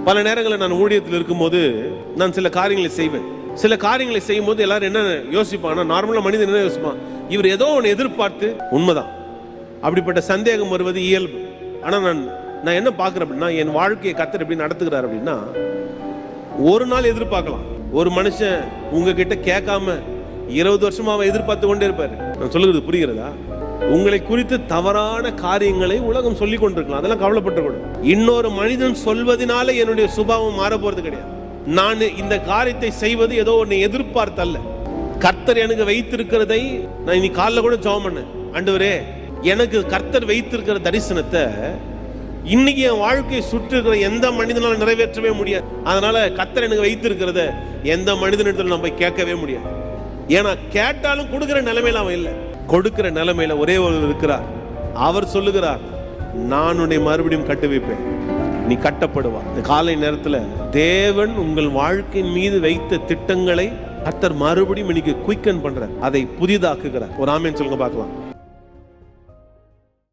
பல நேரங்களில் நான் ஊழியத்தில் இருக்கும்போது நான் சில காரியங்களை செய்வேன். சில காரியங்களை செய்யும் போது எல்லாரும் என்ன யோசிப்பான், நார்மலா மனிதன் என்ன யோசிப்பான், இவர் ஏதோ ஒன்று எதிர்பார்த்து, உண்மைதான் அப்படிப்பட்ட சந்தேகம் வருவது இயல்பு. ஆனா நான் என்ன பார்க்கிறேன் அப்படின்னா, என் வாழ்க்கையை கர்த்தர் எப்படி நடத்துகிறார் அப்படின்னா, ஒரு நாள் எதிர்பார்க்கலாம். ஒரு மனுஷன் உங்ககிட்ட கேட்காம 20 வருஷமா அவன் எதிர்பார்த்து கொண்டே இருப்பாரு. நான் சொல்லுறது புரிகிறதா? உங்களை குறித்து தவறான காரியங்களை உலகம் சொல்லி கொண்டிருக்கலாம், அதெல்லாம் கவலைப்பட்டக்கூடாது. இன்னொரு மனிதன் சொல்வதனால என்னுடைய சுபாவம் மாற போறது கிடையாது. நான் இந்த காரியத்தை செய்வது ஏதோ ஒன்னு எதிர்பார்த்தல்ல, கர்த்தர் எனக்கு வைத்திருக்கிறதை நான் இன்னைக்கு காலைல கூட ஜெபம் பண்ணேன். ஆண்டவரே, எனக்கு கர்த்தர் வைத்திருக்கிற தரிசனத்தை இன்னைக்கு என் வாழ்க்கையை சுற்றி இருக்கிற எந்த மனிதனால நிறைவேற்றவே முடியாது. அதனால கர்த்தர் எனக்கு வைத்திருக்கிறத எந்த மனிதனிடத்துல நம்ம போய் கேட்கவே முடியாது. ஏன்னா கேட்டாலும் கொடுக்கிற நிலைமையில அவன் இல்லை. கொடுக்கிற நிலைமையில ஒரே ஒருவர் இருக்கிறார். அவர் சொல்லுகிறார், நான் உன்னை மறுபடியும் கட்டு வைப்பேன், நீ கட்டப்படுவா. இந்த காலை நேரத்துல தேவன் உங்கள் வாழ்க்கையின் மீது வைத்த திட்டங்களை கர்த்தர் மறுபடியும் இன்னைக்கு குயிக்கன் பண்றார், அதை புதிதாக்குகிறார். ஒரு ஆமென் சொல்லுங்க பார்க்கலாம்.